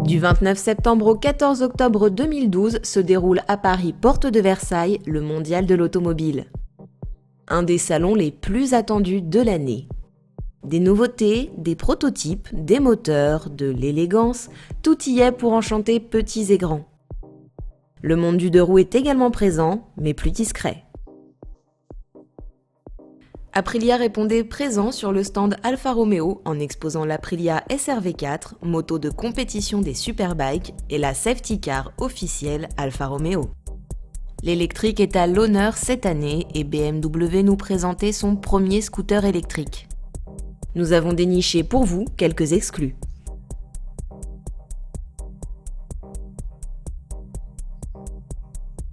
Du 29 septembre au 14 octobre 2012 se déroule à Paris, porte de Versailles, le Mondial de l'automobile. Un des salons les plus attendus de l'année. Des nouveautés, des prototypes, des moteurs, de l'élégance, tout y est pour enchanter petits et grands. Le monde du deux roues est également présent, mais plus discret. Aprilia répondait présent sur le stand Alfa Romeo en exposant l'Aprilia SRV4, moto de compétition des superbikes, et la safety car officielle Alfa Romeo. L'électrique est à l'honneur cette année et BMW nous présentait son premier scooter électrique. Nous avons déniché pour vous quelques exclus.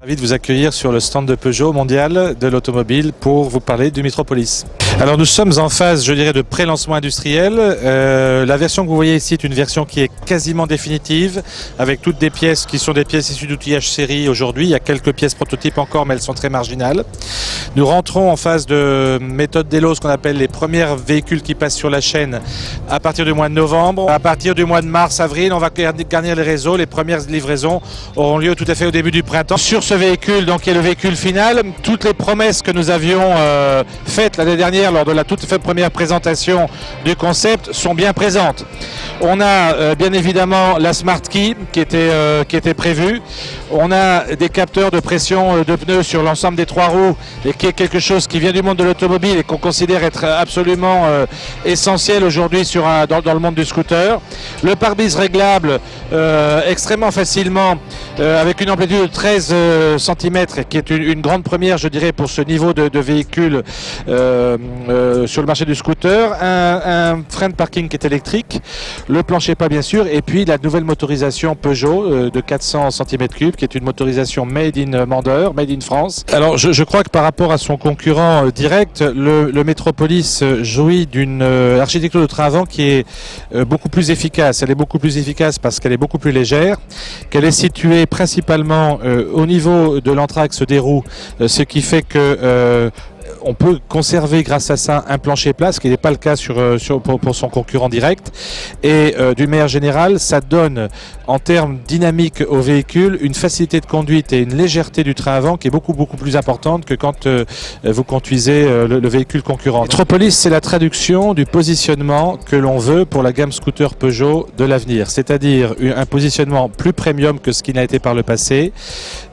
Ravi de vous accueillir sur le stand de Peugeot mondial de l'automobile pour vous parler du Metropolis. Alors nous sommes en phase, je dirais, de pré-lancement industriel. La version que vous voyez ici est une version qui est quasiment définitive, avec toutes des pièces qui sont des pièces issues d'outillage série aujourd'hui. Il y a quelques pièces prototypes encore, mais elles sont très marginales. Nous rentrons en phase de méthode d'élo, ce qu'on appelle les premiers véhicules qui passent sur la chaîne à partir du mois de novembre. À partir du mois de mars-avril, on va garnir les réseaux. Les premières livraisons auront lieu tout à fait au début du printemps. Sur ce véhicule, donc, qui est le véhicule final, toutes les promesses que nous avions faites l'année dernière lors de la toute première présentation du concept sont bien présentes. On a bien évidemment la Smart Key qui était prévue. On a des capteurs de pression de pneus sur l'ensemble des trois roues, et qui est quelque chose qui vient du monde de l'automobile et qu'on considère être absolument essentiel aujourd'hui dans le monde du scooter. Le pare-brise réglable extrêmement facilement avec une amplitude de 13 cm, qui est une grande première, je dirais, pour ce niveau de véhicule sur le marché du scooter. Un frein de parking qui est électrique, le plancher pas bien sûr, et puis la nouvelle motorisation Peugeot de 400 cm3, qui est une motorisation made in Mandeur, made in France. Alors je crois que par rapport à son concurrent direct, le Metropolis jouit d'une architecture de train avant qui est beaucoup plus efficace. Elle est beaucoup plus efficace parce qu'elle est beaucoup plus légère, qu'elle est située principalement au niveau de l'entraxe des roues, ce qui fait que on peut conserver grâce à ça un plancher plat, ce qui n'est pas le cas pour son concurrent direct. Et d'une manière générale, ça donne en termes dynamiques au véhicule une facilité de conduite et une légèreté du train avant qui est beaucoup plus importante que quand vous conduisez le véhicule concurrent. Metropolis, c'est la traduction du positionnement que l'on veut pour la gamme scooter Peugeot de l'avenir, c'est-à-dire un positionnement plus premium que ce qui n'a été par le passé,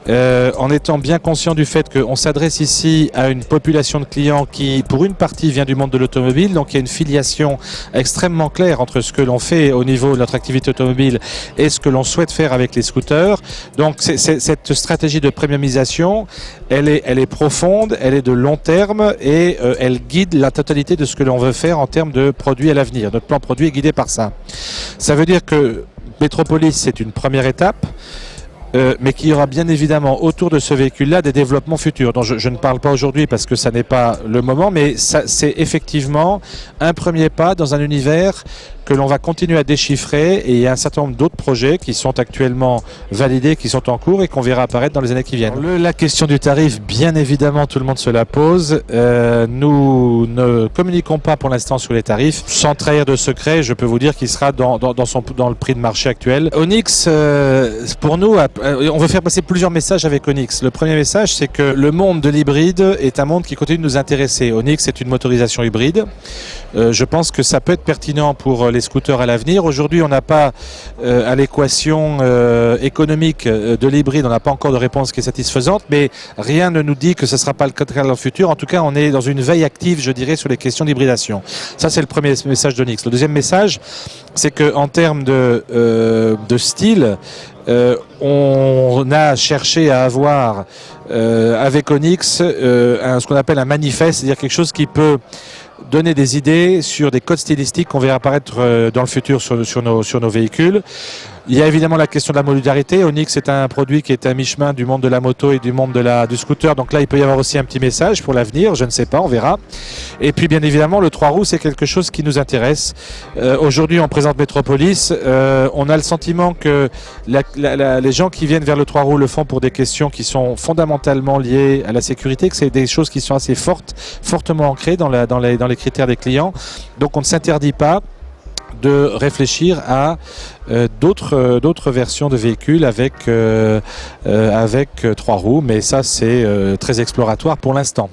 en étant bien conscient du fait qu'on s'adresse ici à une population de clients qui, pour une partie, vient du monde de l'automobile. Donc il y a une filiation extrêmement claire entre ce que l'on fait au niveau de notre activité automobile et ce que l'on souhaite faire avec les scooters. Donc cette stratégie de premiumisation, elle est profonde, elle est de long terme et elle guide la totalité de ce que l'on veut faire en termes de produits à l'avenir. Notre plan produit est guidé par ça. Ça veut dire que Metropolis, c'est une première étape. Mais qu'il y aura bien évidemment autour de ce véhicule-là des développements futurs dont je ne parle pas aujourd'hui parce que ça n'est pas le moment, mais c'est effectivement un premier pas dans un univers que l'on va continuer à déchiffrer, et il y a un certain nombre d'autres projets qui sont actuellement validés, qui sont en cours et qu'on verra apparaître dans les années qui viennent. La question du tarif, bien évidemment, tout le monde se la pose. Nous ne communiquons pas pour l'instant sur les tarifs. Sans trahir de secret, je peux vous dire qu'il sera dans le prix de marché actuel. Onyx, pour nous, on veut faire passer plusieurs messages avec Onyx. Le premier message, c'est que le monde de l'hybride est un monde qui continue de nous intéresser. Onyx est une motorisation hybride. Je pense que ça peut être pertinent pour les scooters à l'avenir. Aujourd'hui, on n'a pas à l'équation économique de l'hybride, on n'a pas encore de réponse qui est satisfaisante, mais rien ne nous dit que ce ne sera pas le cas dans le futur. En tout cas, on est dans une veille active, je dirais, sur les questions d'hybridation. Ça, c'est le premier message d'Onyx. Le deuxième message, c'est qu'en termes de style, on a cherché à avoir avec Onyx ce qu'on appelle un manifeste, c'est-à-dire quelque chose qui peut donner des idées sur des codes stylistiques qu'on verra apparaître dans le futur sur nos véhicules. Il y a évidemment la question de la modularité. Onyx est un produit qui est à mi-chemin du monde de la moto et du monde du scooter. Donc là, il peut y avoir aussi un petit message pour l'avenir. Je ne sais pas, on verra. Et puis, bien évidemment, le 3 roues, c'est quelque chose qui nous intéresse. Aujourd'hui, on présente Metropolis. On a le sentiment que les gens qui viennent vers le 3 roues le font pour des questions qui sont fondamentalement liées à la sécurité, que c'est des choses qui sont assez fortement ancrées dans les critères des clients. Donc, on ne s'interdit pas de réfléchir à d'autres versions de véhicules avec 3 roues, mais ça c'est très exploratoire pour l'instant.